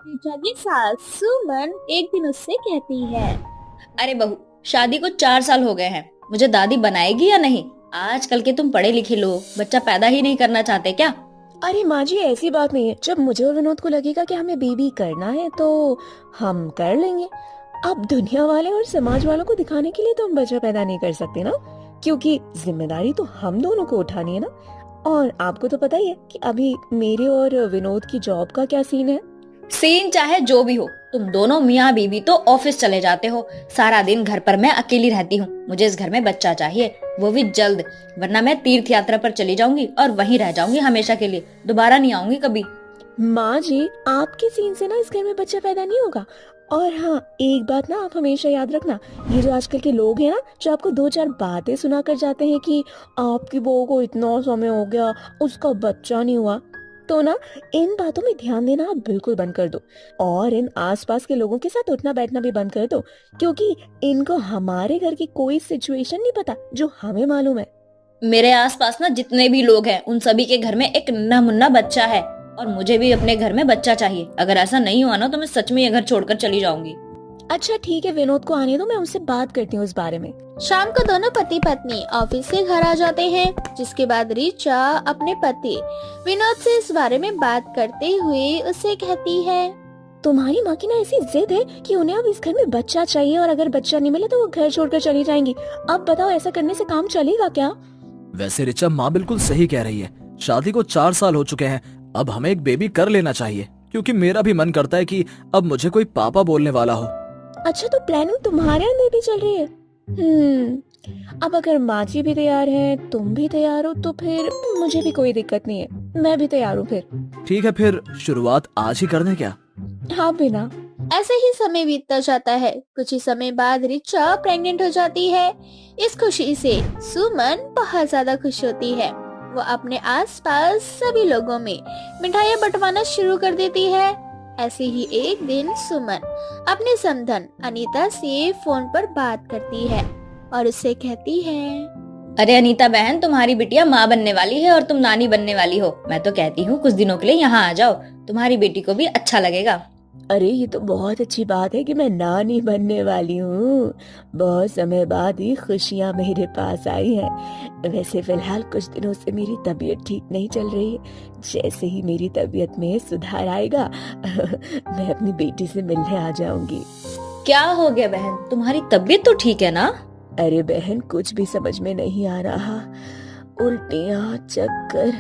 ऋचा की सास सुमन एक दिन उससे कहती है। अरे बहू, शादी को 4 साल हो गए हैं। मुझे दादी बनाएगी या नहीं? आजकल के तुम पढ़े लिखे लोग बच्चा पैदा ही नहीं करना चाहते क्या? अरे माँ जी, ऐसी बात नहीं है। जब मुझे और विनोद को लगेगा कि हमें बेबी करना है तो हम कर लेंगे। अब दुनिया वाले और समाज वालों को दिखाने के लिए तो हम बच्चा पैदा नहीं कर सकते ना, क्योंकि जिम्मेदारी तो हम दोनों को उठानी है ना। और आपको तो पता ही है कि अभी मेरे और विनोद की जॉब का क्या सीन है। सीन चाहे जो भी हो, तुम दोनों मियाँ बीवी तो ऑफिस चले जाते हो। सारा दिन घर पर मैं अकेली रहती हूँ। मुझे इस घर में बच्चा चाहिए, वो भी जल्द, वरना मैं तीर्थ यात्रा पर चली जाऊंगी और वहीं रह जाऊंगी हमेशा के लिए। दोबारा नहीं आऊंगी कभी। माँ जी, आपके सीन से ना इस घर में बच्चा पैदा नहीं होगा। और हाँ, एक बात ना आप हमेशा याद रखना, ये जो आजकल के लोग हैं ना, जो आपको दो चार बातें सुना कर जाते हैं कि आपकी बहू को इतना समय हो गया, उसका बच्चा नहीं हुआ, तो ना इन बातों में ध्यान देना आप बिल्कुल बंद कर दो। और इन आसपास के लोगों के साथ उठना बैठना भी बंद कर दो, क्योंकि इनको हमारे घर की कोई सिचुएशन नहीं पता जो हमें मालूम है। मेरे आसपास ना जितने भी लोग हैं उन सभी के घर में एक नन्हा मुन्ना बच्चा है, और मुझे भी अपने घर में बच्चा चाहिए। अगर ऐसा नहीं हुआ ना तो मैं सच में ये घर छोड़कर चली जाऊंगी। अच्छा ठीक है, विनोद को आने दो, मैं उससे बात करती हूँ इस बारे में। शाम को दोनों पति पत्नी ऑफिस से घर आ जाते हैं, जिसके बाद ऋचा अपने पति विनोद से इस बारे में बात करते हुए उसे कहती है। तुम्हारी माँ की ना ऐसी जिद है कि उन्हें अब इस घर में बच्चा चाहिए, और अगर बच्चा नहीं मिले तो वो घर छोड़कर चली जाएंगी। अब बताओ, ऐसा करने से काम चलेगा क्या? वैसे ऋचा माँ बिल्कुल सही कह रही है। शादी को 4 साल हो चुके हैं, अब हमें एक बेबी कर लेना चाहिए, क्योंकि मेरा भी मन करता है कि अब मुझे कोई पापा बोलने वाला हो। अच्छा, तो प्लानिंग तुम्हारे अंदर भी चल रही है। अब अगर माँ जी भी तैयार है, तुम भी तैयार हो, तो फिर मुझे भी कोई दिक्कत नहीं है, मैं भी तैयार हूँ फिर। ठीक है, फिर शुरुआत आज ही कर दें क्या? हाँ बिना। ऐसे ही समय बीतता जाता है। कुछ ही समय बाद ऋचा प्रेग्नेंट हो जाती है। इस खुशी से सुमन बहुत ज्यादा खुश होती है। वो अपने आसपास सभी लोगों में मिठाइयाँ बंटवाना शुरू कर देती है। ऐसे ही एक दिन सुमन अपने समधन अनीता से फोन पर बात करती है और उससे कहती है। अरे अनीता बहन, तुम्हारी बिटिया माँ बनने वाली है और तुम नानी बनने वाली हो। मैं तो कहती हूँ कुछ दिनों के लिए यहाँ आ जाओ, तुम्हारी बेटी को भी अच्छा लगेगा। अरे ये तो बहुत अच्छी बात है कि मैं नानी बनने वाली हूँ। बहुत समय बाद ही खुशियाँ मेरे पास आई हैं। वैसे फिलहाल कुछ दिनों से मेरी तबीयत ठीक नहीं चल रही है। जैसे ही मेरी तबीयत में सुधार आएगा मैं अपनी बेटी से मिलने आ जाऊंगी। क्या हो गया बहन, तुम्हारी तबीयत तो ठीक है ना? अरे बहन, कुछ भी समझ में नहीं आ रहा। उल्टियाँ, चक्कर,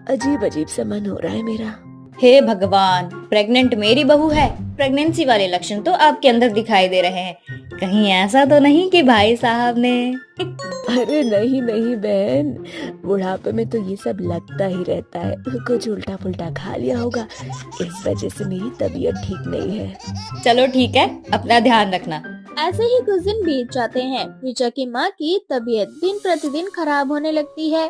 अजीब अजीब सा मन हो रहा है मेरा। हे भगवान, प्रेग्नेंट मेरी बहू है। प्रेगनेंसी वाले लक्षण तो आपके अंदर दिखाई दे रहे हैं। कहीं ऐसा तो नहीं कि भाई साहब ने? अरे नहीं नहीं बहन, बुढ़ापे में तो ये सब लगता ही रहता है। कुछ उल्टा पुल्टा खा लिया होगा, इस वजह से मेरी तबीयत ठीक नहीं है। चलो ठीक है, अपना ध्यान रखना। ऐसे ही कुछ दिन बीत जाते हैं। ऋचा की माँ की तबीयत दिन प्रतिदिन खराब होने लगती है।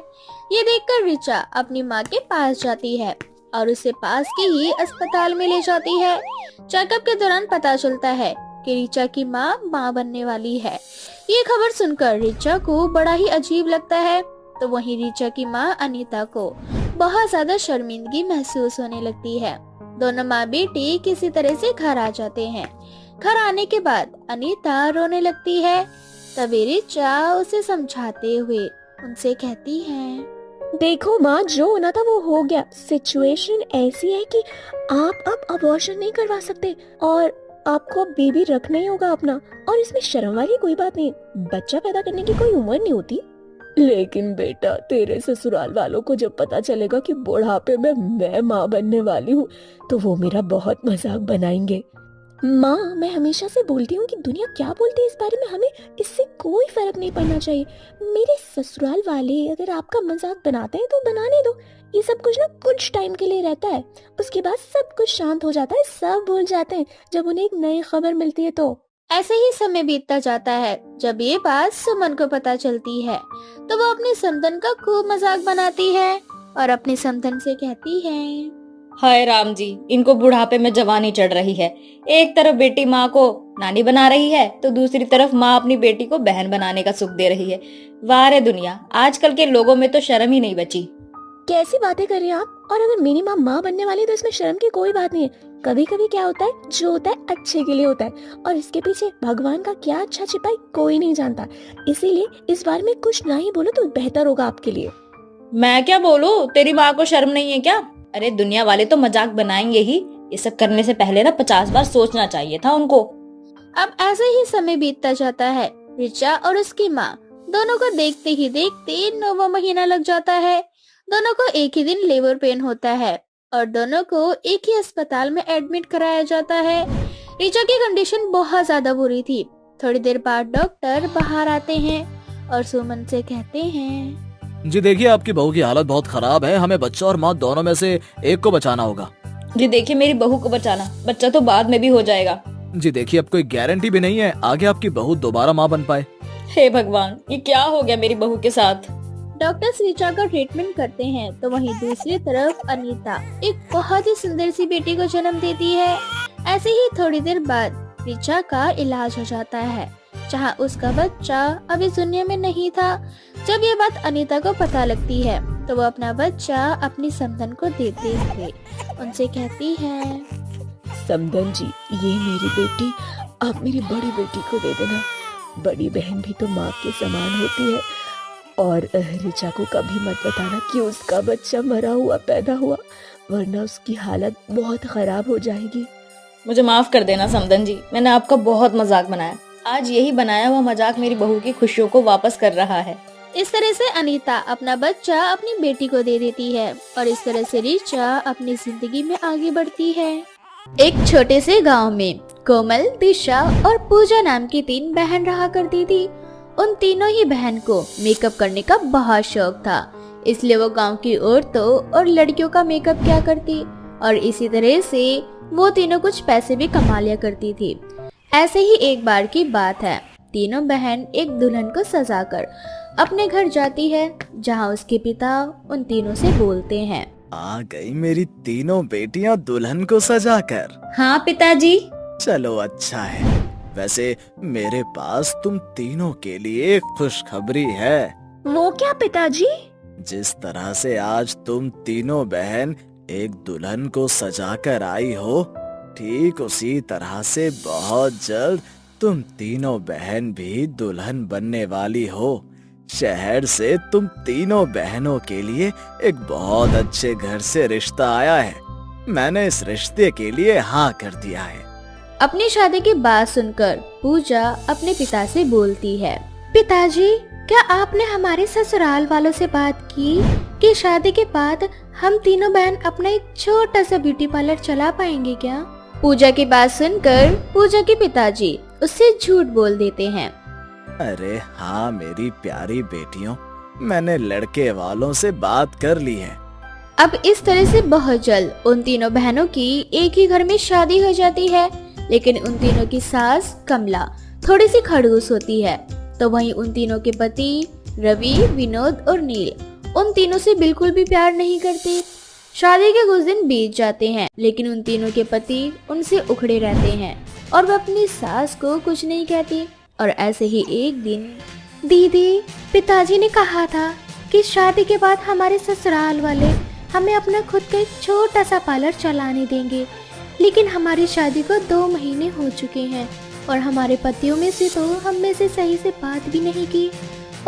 ये देखकर ऋचा अपनी माँ के पास जाती है और उसे पास के ही अस्पताल में ले जाती है। चेकअप के दौरान पता चलता है कि ऋचा की माँ बनने वाली है। ये खबर सुनकर ऋचा को बड़ा ही अजीब लगता है। तो वहीं ऋचा की माँ अनीता को बहुत ज्यादा शर्मिंदगी महसूस होने लगती है। दोनों माँ बेटी किसी तरह से घर आ जाते हैं। घर आने के बाद अनीता रोने लगती है। तभी ऋचा उसे समझाते हुए उनसे कहती है। देखो माँ, जो होना था वो हो गया। सिचुएशन ऐसी है कि आप अब अबॉर्शन नहीं करवा सकते, और आपको अब बेबी रखना ही होगा अपना। और इसमें शर्म वाली कोई बात नहीं, बच्चा पैदा करने की कोई उम्र नहीं होती। लेकिन बेटा, तेरे ससुराल वालों को जब पता चलेगा कि बुढ़ापे में मैं माँ बनने वाली हूँ, तो वो मेरा बहुत मजाक बनाएंगे। माँ, मैं हमेशा से बोलती हूँ कि दुनिया क्या बोलती है इस बारे में, हमें इससे कोई फर्क नहीं पड़ना चाहिए। मेरे ससुराल वाले अगर आपका मजाक बनाते हैं तो बनाने दो। ये सब कुछ ना कुछ टाइम के लिए रहता है, उसके बाद सब कुछ शांत हो जाता है, सब भूल जाते हैं जब उन्हें एक नई खबर मिलती है तो। ऐसे ही समय बीतता जाता है। जब ये बात सुमन को पता चलती है तो वो अपने समधन का खूब मजाक बनाती है और अपने समधन से कहती है। हाय राम जी, इनको बुढ़ापे में जवानी चढ़ रही है। एक तरफ बेटी माँ को नानी बना रही है तो दूसरी तरफ माँ अपनी बेटी को बहन बनाने का सुख दे रही है। वाह रे दुनिया, आजकल के लोगों में तो शर्म ही नहीं बची। कैसी बातें कर रही हैं आप? और अगर मेरी माँ बनने वाली है तो इसमें शर्म की कोई बात नहीं है। कभी कभी क्या होता है, जो होता है अच्छे के लिए होता है, और इसके पीछे भगवान का क्या अच्छा छिपा है कोई नहीं जानता। इसीलिए इस बारे में कुछ ना ही बोलो तो बेहतर होगा आपके लिए। मैं क्या बोलूं, तेरी माँ को शर्म नहीं है क्या? अरे दुनिया वाले तो मजाक बनाएंगे ही, ये सब करने से पहले ना 50 बार सोचना चाहिए था उनको। अब ऐसे ही समय बीतता जाता है। रिचा और उसकी माँ दोनों को देखते ही देखते 9वां महीना लग जाता है। दोनों को एक ही दिन लेबर पेन होता है और दोनों को एक ही अस्पताल में एडमिट कराया जाता है। रिचा की कंडीशन बहुत ज्यादा बुरी थी। थोड़ी देर बाद डॉक्टर बाहर आते हैं और सुमन से कहते हैं, जी देखिए, आपकी बहू की हालत बहुत खराब है, हमें बच्चा और माँ दोनों में से एक को बचाना होगा। जी देखिए, मेरी बहू को बचाना, बच्चा तो बाद में भी हो जाएगा। जी देखिए, अब कोई गारंटी भी नहीं है आगे आपकी बहू दोबारा माँ बन पाए। हे भगवान, ये क्या हो गया मेरी बहू के साथ? डॉक्टर रिचा का ट्रीटमेंट करते हैं तो वहीं दूसरी तरफ अनीता एक बहुत ही सुंदर सी बेटी को जन्म देती है। ऐसे ही थोड़ी देर बाद रिचा का इलाज हो जाता है, जहां उसका बच्चा अभी दुनिया में नहीं था। जब ये बात अनीता को पता लगती है तो वो अपना बच्चा अपनी समधन को देते हुए उनसे कहती है, समधन जी, ये मेरी बेटी आप मेरी बड़ी बेटी को दे देना। बड़ी बहन भी तो माँ के समान होती है। और रिचा को कभी मत बताना कि उसका बच्चा मरा हुआ पैदा हुआ, वरना उसकी हालत बहुत खराब हो जाएगी। मुझे माफ कर देना समधन जी, मैंने आपका बहुत मजाक बनाया। आज यही बनाया हुआ मजाक मेरी बहू की खुशियों को वापस कर रहा है। इस तरह से अनीता अपना बच्चा अपनी बेटी को दे देती है और इस तरह से रिचा अपनी जिंदगी में आगे बढ़ती है। एक छोटे से गांव में कोमल, दिशा और पूजा नाम की 3 बहन रहा करती थी। उन तीनों ही बहन को मेकअप करने का बहुत शौक था, इसलिए वो गांव की औरतों और लड़कियों का मेकअप किया करती और इसी तरह से वो तीनों कुछ पैसे भी कमा लिया करती थी। ऐसे ही एक बार की बात है, तीनों बहन एक दुल्हन को सजाकर अपने घर जाती है, जहां उसके पिता उन तीनों से बोलते हैं, आ गई मेरी तीनों बेटियां दुल्हन को सजाकर। हाँ पिताजी। चलो अच्छा है। वैसे मेरे पास तुम तीनों के लिए खुशखबरी है। वो क्या पिताजी? जिस तरह से आज तुम तीनों बहन एक दुल्हन को सजाकर आई हो, ठीक उसी तरह से बहुत जल्द तुम तीनों बहन भी दुल्हन बनने वाली हो। शहर से तुम तीनों बहनों के लिए एक बहुत अच्छे घर से रिश्ता आया है। मैंने इस रिश्ते के लिए हाँ कर दिया है। अपनी शादी की बात सुनकर पूजा अपने पिता से बोलती है, पिताजी, क्या आपने हमारे ससुराल वालों से बात की कि शादी के बाद हम तीनों बहन अपना एक छोटा सा ब्यूटी पार्लर चला पाएंगे क्या? पूजा की बात सुनकर पूजा के पिताजी उससे झूठ बोल देते हैं। अरे हाँ मेरी प्यारी बेटियों, मैंने लड़के वालों से बात कर ली है। अब इस तरह से बहुत जल्द उन तीनों बहनों की एक ही घर में शादी हो जाती है, लेकिन उन तीनों की सास कमला थोड़ी सी खड़ूस होती है, तो वहीं उन तीनों के पति रवि, विनोद और नील उन तीनों से बिल्कुल भी प्यार नहीं करते। शादी के कुछ दिन बीत जाते हैं, लेकिन उन तीनों के पति उनसे उखड़े रहते हैं और वह अपनी सास को कुछ नहीं कहती। और ऐसे ही एक दिन, दीदी, पिताजी ने कहा था कि शादी के बाद हमारे ससुराल वाले हमें अपना खुद का एक छोटा सा पार्लर चलाने देंगे, लेकिन हमारी शादी को 2 महीने हो चुके हैं और हमारे पतियों में से तो हम में से सही से बात भी नहीं की,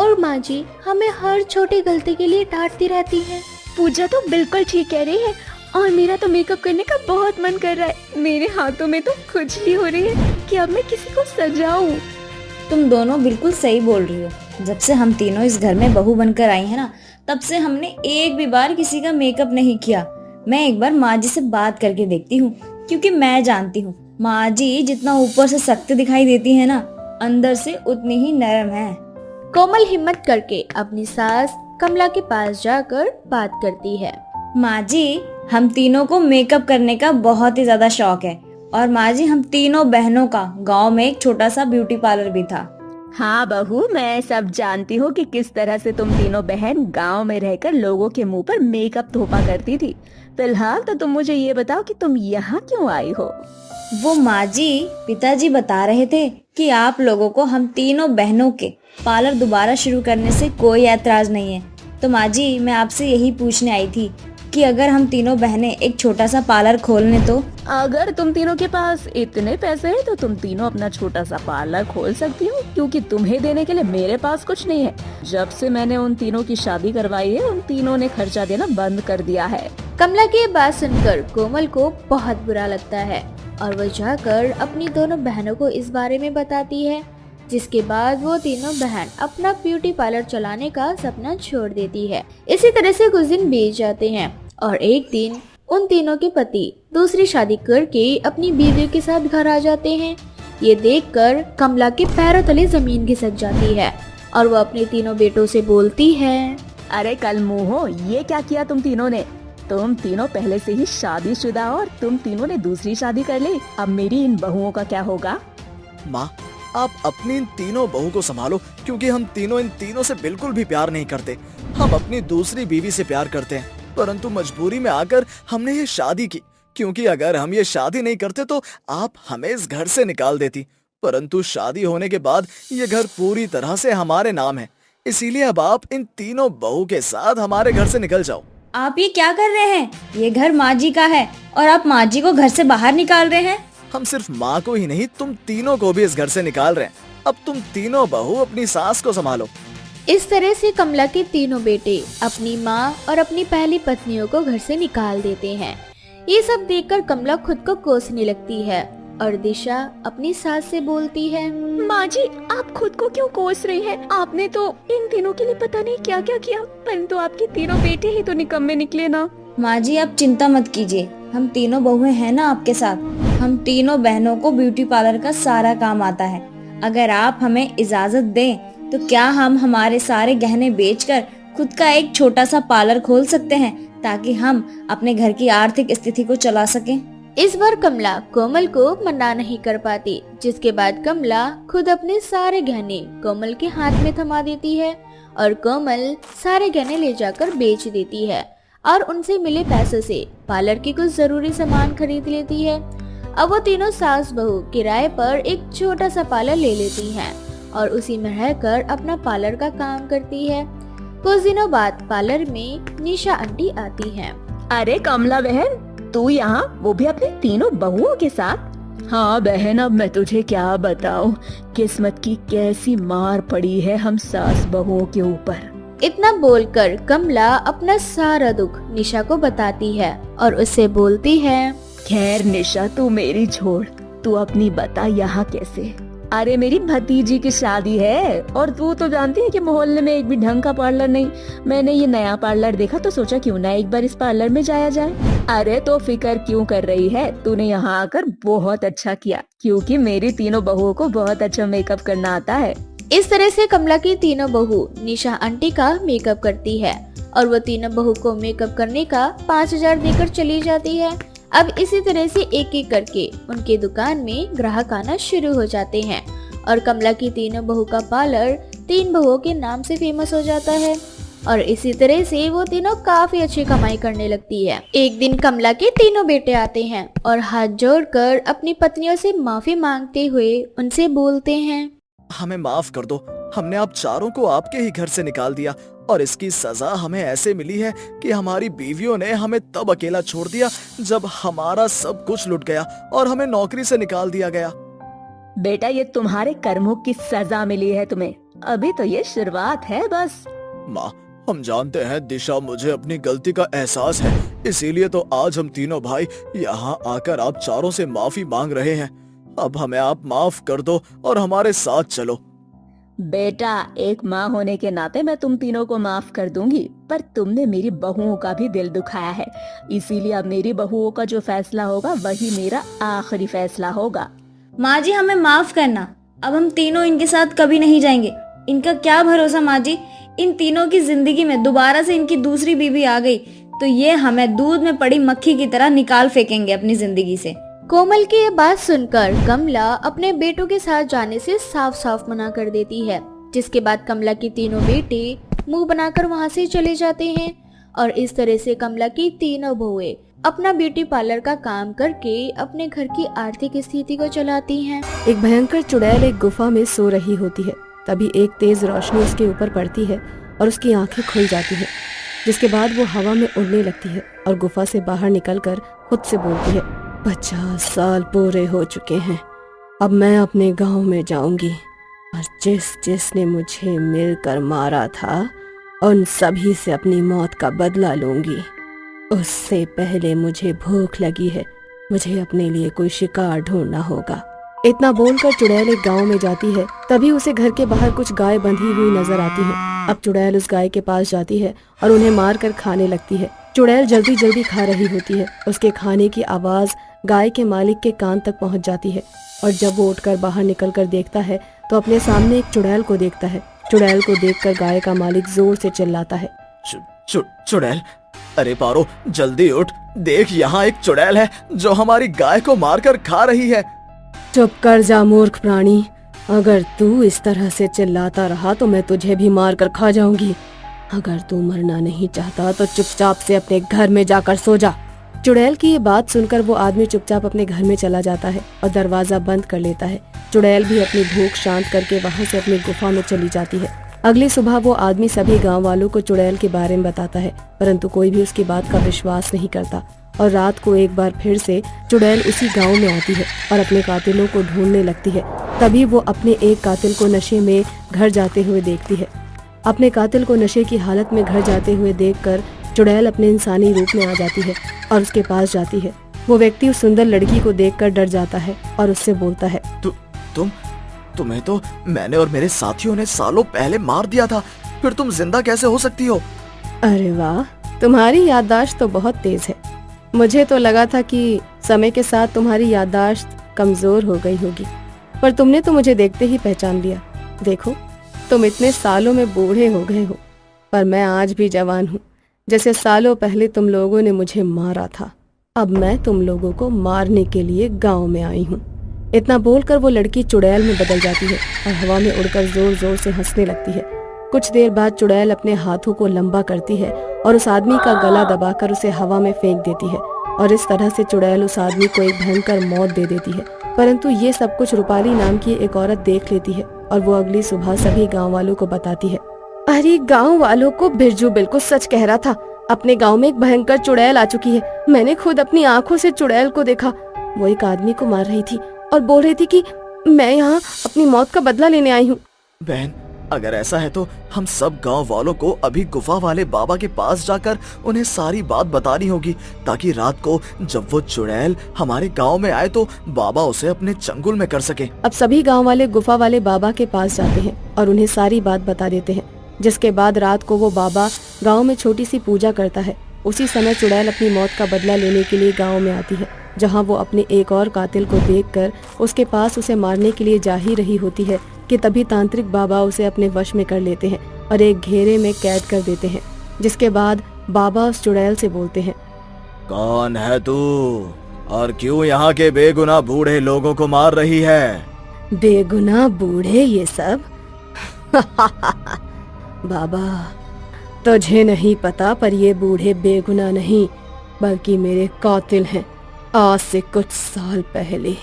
और माँ जी हमें हर छोटी गलती के लिए डांटती रहती है। पूजा तो बिल्कुल ठीक कह रही है, और मेरा तो मेकअप करने का बहुत मन कर रहा है। मेरे हाथों में तो खुजली हो रही है कि अब मैं किसी को सजाऊं। तुम दोनों बिल्कुल सही बोल रही हो। जब से हम तीनों इस घर में बहू बनकर आई है ना, तब से हमने एक भी बार किसी का मेकअप नहीं किया। मैं एक बार माँ जी से बात करके देखती हूँ, क्योंकि मैं जानती हूँ माँ जी जितना ऊपर से सख्त दिखाई देती है ना, अंदर से उतनी ही नरम है। कोमल हिम्मत करके अपनी सास कमला के पास जाकर बात करती है। माँ जी, हम तीनों को मेकअप करने का बहुत ही ज्यादा शौक है, और माँ जी हम तीनों बहनों का गांव में एक छोटा सा ब्यूटी पार्लर भी था। हाँ बहू, मैं सब जानती हूँ कि किस तरह से तुम तीनों बहन गांव में रहकर लोगों के मुंह पर मेकअप थोपा करती थी। फिलहाल तो तुम मुझे ये बताओ कि तुम यहाँ क्यों आई हो? वो माँ जी, पिताजी बता रहे थे कि आप लोगों को हम तीनों बहनों के पार्लर दोबारा शुरू करने से कोई ऐतराज नहीं है। तो माँ जी, मैं आपसे यही पूछने आई थी कि अगर हम तीनों बहनें एक छोटा सा पार्लर खोल लें तो? अगर तुम तीनों के पास इतने पैसे हैं तो तुम तीनों अपना छोटा सा पार्लर खोल सकती हो, क्योंकि तुम्हें देने के लिए मेरे पास कुछ नहीं है। जब से मैंने उन तीनों की शादी करवाई है, उन तीनों ने खर्चा देना बंद कर दिया है। कमला की ये बात सुनकर कोमल को बहुत बुरा लगता है और वो जाकर अपनी दोनों बहनों को इस बारे में बताती है, जिसके बाद वो तीनों बहन अपना ब्यूटी पार्लर चलाने का सपना छोड़ देती है। इसी तरह से कुछ दिन बीत जाते हैं और एक दिन उन तीनों के पति दूसरी शादी करके अपनी बीवियों के साथ घर आ जाते हैं। ये देखकर कमला के पैरों तले जमीन खिसक जाती है और वो अपने तीनों बेटों से बोलती है, अरे कल मुंहो, ये क्या किया तुम तीनों ने? तुम तीनों पहले से ही शादीशुदा और तुम तीनों ने दूसरी शादी कर ली। अब मेरी इन बहुओं का क्या होगा? माँ, आप अपनी इन तीनों बहू को संभालो, क्योंकि हम तीनों इन तीनों से बिल्कुल भी प्यार नहीं करते। हम अपनी दूसरी बीवी से प्यार करते हैं, परंतु मजबूरी में आकर हमने ये शादी की, क्योंकि अगर हम ये शादी नहीं करते तो आप हमें इस घर से निकाल देती। परंतु शादी होने के बाद ये घर पूरी तरह से हमारे नाम है, इसीलिए अब आप इन तीनों बहू के साथ हमारे घर से निकल जाओ। आप ये क्या कर रहे हैं? ये घर माँ जी का है और आप माँ जी को घर से बाहर निकाल रहे हैं। हम सिर्फ माँ को ही नहीं, तुम तीनों को भी इस घर से निकाल रहे हैं। अब तुम तीनों बहू अपनी सास को संभालो। इस तरह से कमला के तीनों बेटे अपनी माँ और अपनी पहली पत्नियों को घर से निकाल देते हैं। ये सब देखकर कमला खुद को कोसने लगती है और दिशा अपनी सास से बोलती है, माँ जी, आप खुद को क्यों कोस रही हैं? आपने तो इन तीनों के लिए पता नहीं क्या क्या किया, परंतु आपके तीनों बेटे ही तो निकम्मे निकले ना। माँ जी, आप चिंता मत कीजिए, हम तीनों बहुएं हैं ना आपके साथ। हम तीनों बहनों को ब्यूटी पार्लर का सारा काम आता है। अगर आप हमें इजाजत दें तो क्या हम हमारे सारे गहने बेचकर खुद का एक छोटा सा पार्लर खोल सकते हैं, ताकि हम अपने घर की आर्थिक स्थिति को चला सकें। इस बार कमला कोमल को मना नहीं कर पाती, जिसके बाद कमला खुद अपने सारे गहने कोमल के हाथ में थमा देती है और कोमल सारे गहने ले जाकर बेच देती है और उनसे मिले पैसों से पार्लर के कुछ जरूरी सामान खरीद लेती है। अब वो तीनों सास बहू किराए पर एक छोटा सा पार्लर ले लेती हैं और उसी में रहकर अपना पार्लर का काम करती है। कुछ दिनों बाद पार्लर में निशा आंटी आती हैं। अरे कमला बहन, तू यहाँ, वो भी अपने तीनों बहुओं के साथ? हाँ बहन, अब मैं तुझे क्या बताऊँ, किस्मत की कैसी मार पड़ी है हम सास बहुओं के ऊपर। इतना बोलकर कमला अपना सारा दुख निशा को बताती है और उससे बोलती है, खैर निशा, तू मेरी छोड़, तू अपनी बता यहाँ कैसे? अरे मेरी भतीजी की शादी है और तू तो जानती है कि मोहल्ले में एक भी ढंग का पार्लर नहीं। मैंने ये नया पार्लर देखा तो सोचा क्यों ना एक बार इस पार्लर में जाया जाए। अरे तो फिक्र क्यों कर रही है, तूने यहाँ आकर बहुत अच्छा किया, क्योंकि मेरी तीनों बहुओं को बहुत अच्छा मेकअप करना आता है। इस तरह से कमला की तीनों बहू निशा आंटी का मेकअप करती है और वो तीनों बहू को मेकअप करने का 5000 देकर चली जाती है। अब इसी तरह से एक एक करके उनके दुकान में ग्राहक आना शुरू हो जाते हैं और कमला की तीनों बहू का पार्लर 3 बहुओं के नाम से फेमस हो जाता है और इसी तरह से वो तीनों काफी अच्छी कमाई करने लगती है। एक दिन कमला के तीनों बेटे आते हैं और हाथ जोड़कर अपनी पत्नियों से माफी मांगते हुए उनसे बोलते हैं, हमें माफ कर दो, हमने आप चारों को आपके ही घर से निकाल दिया और इसकी सजा हमें ऐसे मिली है कि हमारी बीवियों ने हमें तब अकेला छोड़ दिया जब हमारा सब कुछ लुट गया और हमें नौकरी से निकाल दिया गया। बेटा, ये तुम्हारे कर्मों की सजा मिली है तुम्हें, अभी तो ये शुरुआत है बस। माँ, हम जानते हैं दिशा, मुझे अपनी गलती का एहसास है, इसीलिए तो आज हम तीनों भाई यहाँ आकर आप चारों से माफी मांग रहे हैं। अब हमें आप माफ कर दो और हमारे साथ चलो। बेटा, एक माँ होने के नाते मैं तुम तीनों को माफ कर दूंगी, पर तुमने मेरी बहुओं का भी दिल दुखाया है, इसीलिए अब मेरी बहुओं का जो फैसला होगा वही मेरा आखिरी फैसला होगा। माँ जी, हमें माफ करना, अब हम तीनों इनके साथ कभी नहीं जाएंगे। इनका क्या भरोसा माँ जी, इन तीनों की जिंदगी में दोबारा से इनकी दूसरी बीवी आ गई तो ये हमें दूध में पड़ी मक्खी की तरह निकाल फेंकेंगे अपनी जिंदगी से। कोमल की ये बात सुनकर कमला अपने बेटों के साथ जाने से साफ साफ मना कर देती है, जिसके बाद कमला के तीनों बेटे मुंह बनाकर वहां से चले जाते हैं और इस तरह से कमला की तीनों बहुएं अपना ब्यूटी पार्लर का काम करके अपने घर की आर्थिक स्थिति को चलाती हैं। एक भयंकर चुड़ैल एक गुफा में सो रही होती है। तभी एक तेज रोशनी उसके ऊपर पड़ती है और उसकी आंखें खुल जाती है। जिसके बाद वो हवा में उड़ने लगती है और गुफा से बाहर निकलकर खुद से बोलती है, 50 साल पूरे हो चुके हैं, अब मैं अपने गांव में जाऊंगी और जिसने मुझे मिलकर मारा था उन सभी से अपनी मौत का बदला लूंगी। उससे पहले मुझे भूख लगी है, मुझे अपने लिए कोई शिकार ढूंढना होगा। इतना बोलकर चुड़ैल एक गांव में जाती है। तभी उसे घर के बाहर कुछ गाय बंधी हुई नजर आती हैं। अब चुड़ैल उस गाय के पास जाती है और उन्हें मार कर खाने लगती है। चुड़ैल जल्दी जल्दी खा रही होती है। उसके खाने की आवाज गाय के मालिक के कान तक पहुंच जाती है और जब वो उठकर बाहर निकलकर देखता है तो अपने सामने एक चुड़ैल को देखता है। चुड़ैल को देखकर गाय का मालिक जोर से चिल्लाता है, चुड़ैल, अरे पारो जल्दी उठ, देख यहाँ एक चुड़ैल है जो हमारी गाय को मारकर खा रही है। चुप कर जा मूर्ख प्राणी, अगर तू इस तरह से चिल्लाता रहा तो मैं तुझे भी मार कर खा जाऊंगी। अगर तू मरना नहीं चाहता तो चुपचाप से अपने घर में जाकर सो जा। चुड़ैल की ये बात सुनकर वो आदमी चुपचाप अपने घर में चला जाता है और दरवाजा बंद कर लेता है। चुड़ैल भी अपनी भूख शांत करके वहाँ से अपनी गुफा में चली जाती है। अगली सुबह वो आदमी सभी गांव वालों को चुड़ैल के बारे में बताता है, परंतु कोई भी उसकी बात का विश्वास नहीं करता। और रात को एक बार फिर से चुड़ैल उसी गांव में आती है और अपने कातिलों को ढूंढने लगती है। तभी वो अपने एक कातिल को नशे में घर जाते हुए देखती है। अपने कातिल को नशे की हालत में घर जाते हुए देखकर चुड़ैल अपने इंसानी रूप में आ जाती है और उसके पास जाती है। वो व्यक्ति उस सुंदर लड़की को देखकर डर जाता है और उससे बोलता है, तुम्हें तो मैंने और मेरे साथियों ने सालों पहले मार दिया था, फिर तुम जिंदा कैसे हो सकती हो? अरे वाह, तुम्हारी याददाश्त तो बहुत तेज है। मुझे तो लगा था कि समय के साथ तुम्हारी याददाश्त कमजोर हो गई होगी, पर तुमने तो मुझे देखते ही पहचान लिया। देखो, तुम इतने सालों में बूढ़े हो गए हो, पर मैं आज भी जवान हूँ। जैसे सालों पहले तुम लोगों ने मुझे मारा था, अब मैं तुम लोगों को मारने के लिए गांव में आई हूँ। इतना बोलकर वो लड़की चुड़ैल में बदल जाती है और हवा में उड़कर जोर जोर से हंसने लगती है। कुछ देर बाद चुड़ैल अपने हाथों को लंबा करती है और उस आदमी का गला दबाकर उसे हवा में फेंक देती है और इस तरह से चुड़ैल उस आदमी को एक भयंकर मौत दे देती है। परंतु ये सब कुछ रूपाली नाम की एक औरत देख लेती है और वो अगली सुबह सभी गाँव वालों को बताती है। अरे गाँव वालों को, बिरजू बिल्कुल सच कह रहा था। अपने गाँव में एक भयंकर चुड़ैल आ चुकी है। मैंने खुद अपनी आंखों से चुड़ैल को देखा। वो एक आदमी को मार रही थी और बोल रही थी कि मैं यहाँ अपनी मौत का बदला लेने आई हूँ। बहन, अगर ऐसा है तो हम सब गांव वालों को अभी गुफा वाले बाबा के पास जाकर उन्हें सारी बात बतानी होगी, ताकि रात को जब वो चुड़ैल हमारे गांव में आए तो बाबा उसे अपने चंगुल में कर सके। अब सभी गांव वाले गुफा वाले बाबा के पास जाते हैं और उन्हें सारी बात बता देते हैं। जिसके बाद रात को वो बाबा गाँव में छोटी सी पूजा करता है। उसी समय चुड़ैल अपनी मौत का बदला लेने के लिए गाँव में आती है, जहाँ वो अपने एक और कातिल को देखकर उसके पास उसे मारने के लिए जा ही रही होती है कि तभी तांत्रिक बाबा उसे अपने वश में कर लेते हैं और एक घेरे में कैद कर देते हैं। जिसके बाद बाबा उस चुड़ैल से बोलते हैं, कौन है तू और क्यों यहाँ के बेगुनाह बूढ़े लोगों को मार रही है? बेगुनाह बूढ़े ये सब? बाबा, तुझे नहीं पता, पर ये बूढ़े बेगुनाह नहीं बल्कि मेरे कातिल हैं। आज से कुछ साल पहले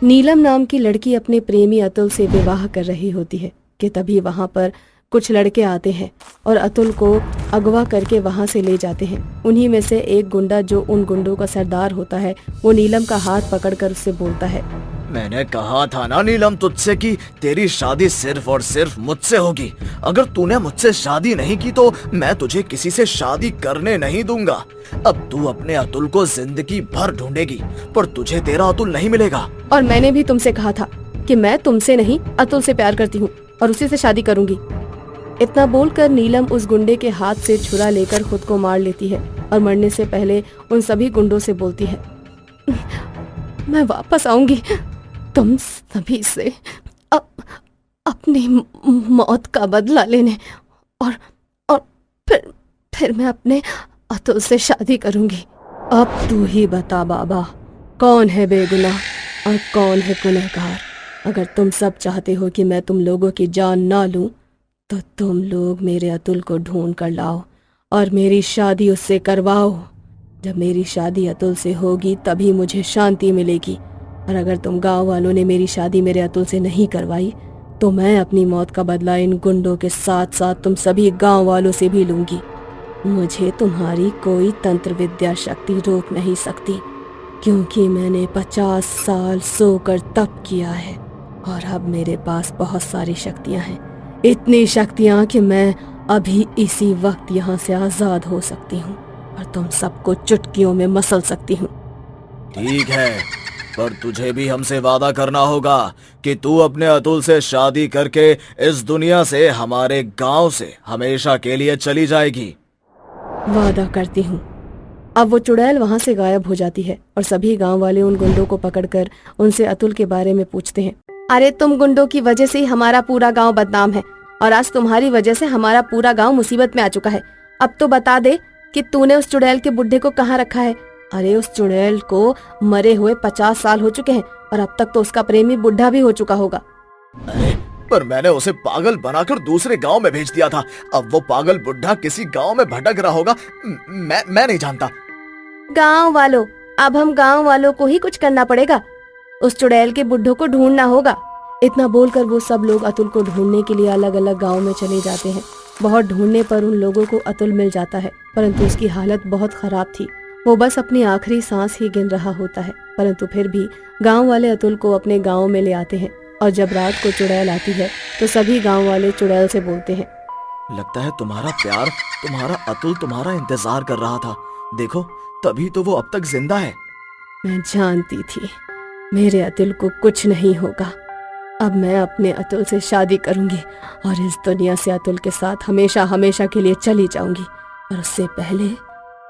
नीलम नाम की लड़की अपने प्रेमी अतुल से विवाह कर रही होती है कि तभी वहां पर कुछ लड़के आते हैं और अतुल को अगवा करके वहां से ले जाते हैं। उन्हीं में से एक गुंडा, जो उन गुंडों का सरदार होता है, वो नीलम का हाथ पकड़कर उससे बोलता है, मैंने कहा था ना नीलम तुझसे कि तेरी शादी सिर्फ और सिर्फ मुझसे होगी। अगर तूने मुझसे शादी नहीं की तो मैं तुझे किसी से शादी करने नहीं दूंगा। अब तू अपने अतुल को जिंदगी भर ढूंढेगी, पर तुझे तेरा अतुल नहीं मिलेगा। और मैंने भी तुमसे कहा था कि मैं तुमसे नहीं अतुल से प्यार करती हूँ और उसी से शादी करूंगी। इतना बोलकर नीलम उस गुंडे के हाथ से छुरा लेकर खुद को मार लेती है और मरने से पहले उन सभी गुंडों से बोलती है, मैं वापस आऊंगी तुम सभी से अपनी मौत का बदला लेने और फिर मैं अपने अतुल से शादी करूंगी। अब तू ही बता बाबा, कौन है बेगुनाह और कौन है गुनहगार? अगर तुम सब चाहते हो कि मैं तुम लोगों की जान ना लूं, तो तुम लोग मेरे अतुल को ढूंढ कर लाओ और मेरी शादी उससे करवाओ। जब मेरी शादी अतुल से होगी तभी मुझे शांति मिलेगी, और अगर तुम गांव वालों ने मेरी शादी मेरे अतुल से नहीं करवाई तो मैं अपनी मौत का बदला इन गुंडों के साथ साथ तुम सभी गांव वालों से भी लूंगी। मुझे तुम्हारी कोई तंत्र विद्या शक्ति रोक नहीं सकती, क्योंकि मैंने 50 साल सोकर तप किया है और अब मेरे पास बहुत सारी शक्तियां हैं। इतनी शक्तियां कि मैं अभी इसी वक्त यहाँ से आजाद हो सकती हूँ और तुम सबको चुटकियों में मसल सकती हूँ। ठीक है, पर तुझे भी हमसे वादा करना होगा कि तू अपने अतुल से शादी करके इस दुनिया से, हमारे गांव से हमेशा के लिए चली जाएगी। वादा करती हूँ। अब वो चुड़ैल वहाँ से गायब हो जाती है और सभी गांव वाले उन गुंडों को पकड़कर उनसे अतुल के बारे में पूछते हैं। अरे तुम गुंडों की वजह से ही हमारा पूरा गांव बदनाम है और आज तुम्हारी वजह से हमारा पूरा गांव मुसीबत में आ चुका है। अब तो बता दे कि तूने उस चुड़ैल के बुड्ढे को कहाँ रखा है। अरे उस चुड़ैल को मरे हुए 50 साल हो चुके हैं और अब तक तो उसका प्रेमी बुढ़ा भी हो चुका होगा। अरे पर मैंने उसे पागल बनाकर दूसरे गांव में भेज दिया था। अब वो पागल बुढ़ा किसी गांव में भटक रहा होगा। मैं नहीं जानता। गांव वालों, अब हम गांव वालों को ही कुछ करना पड़ेगा। उस चुड़ैल के बुड्ढों को ढूंढना होगा। इतना बोलकर वो सब लोग अतुल को ढूंढने के लिए अलग अलग गांव में चले जाते हैं। बहुत ढूंढने पर उन लोगों को अतुल मिल जाता है, परंतु उसकी हालत बहुत खराब थी। वो बस अपनी आखिरी सांस ही गिन रहा होता है, परंतु फिर भी गांव वाले अतुल को अपने गांव में ले आते हैं और जब रात को चुड़ैल आती है तो सभी गांव वाले चुड़ैल से बोलते हैं, लगता है तुम्हारा प्यार, तुम्हारा अतुल तुम्हारा इंतजार कर रहा था। देखो, तभी तो वो अब तक जिंदा है। मैं जानती थी मेरे अतुल को कुछ नहीं होगा। अब मैं अपने अतुल से शादी करूंगी और इस दुनिया से अतुल के साथ हमेशा हमेशा के लिए चली जाऊंगी, और उससे पहले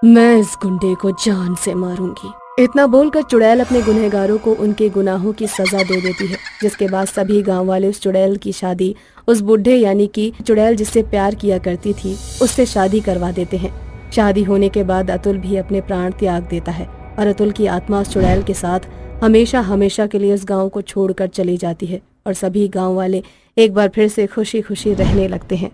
मैं इस गुंडे को जान से मारूंगी। इतना बोलकर चुड़ैल अपने गुनहगारों को उनके गुनाहों की सजा दे देती है, जिसके बाद सभी गांव वाले उस चुड़ैल की शादी उस बुढ़े यानी कि चुड़ैल जिससे प्यार किया करती थी उससे शादी करवा देते हैं। शादी होने के बाद अतुल भी अपने प्राण त्याग देता है और अतुल की आत्मा उस चुड़ैल के साथ हमेशा हमेशा के लिए उस गांव को छोड़कर चली जाती है और सभी गांव वाले एक बार फिर से खुशी खुशी रहने लगते हैं।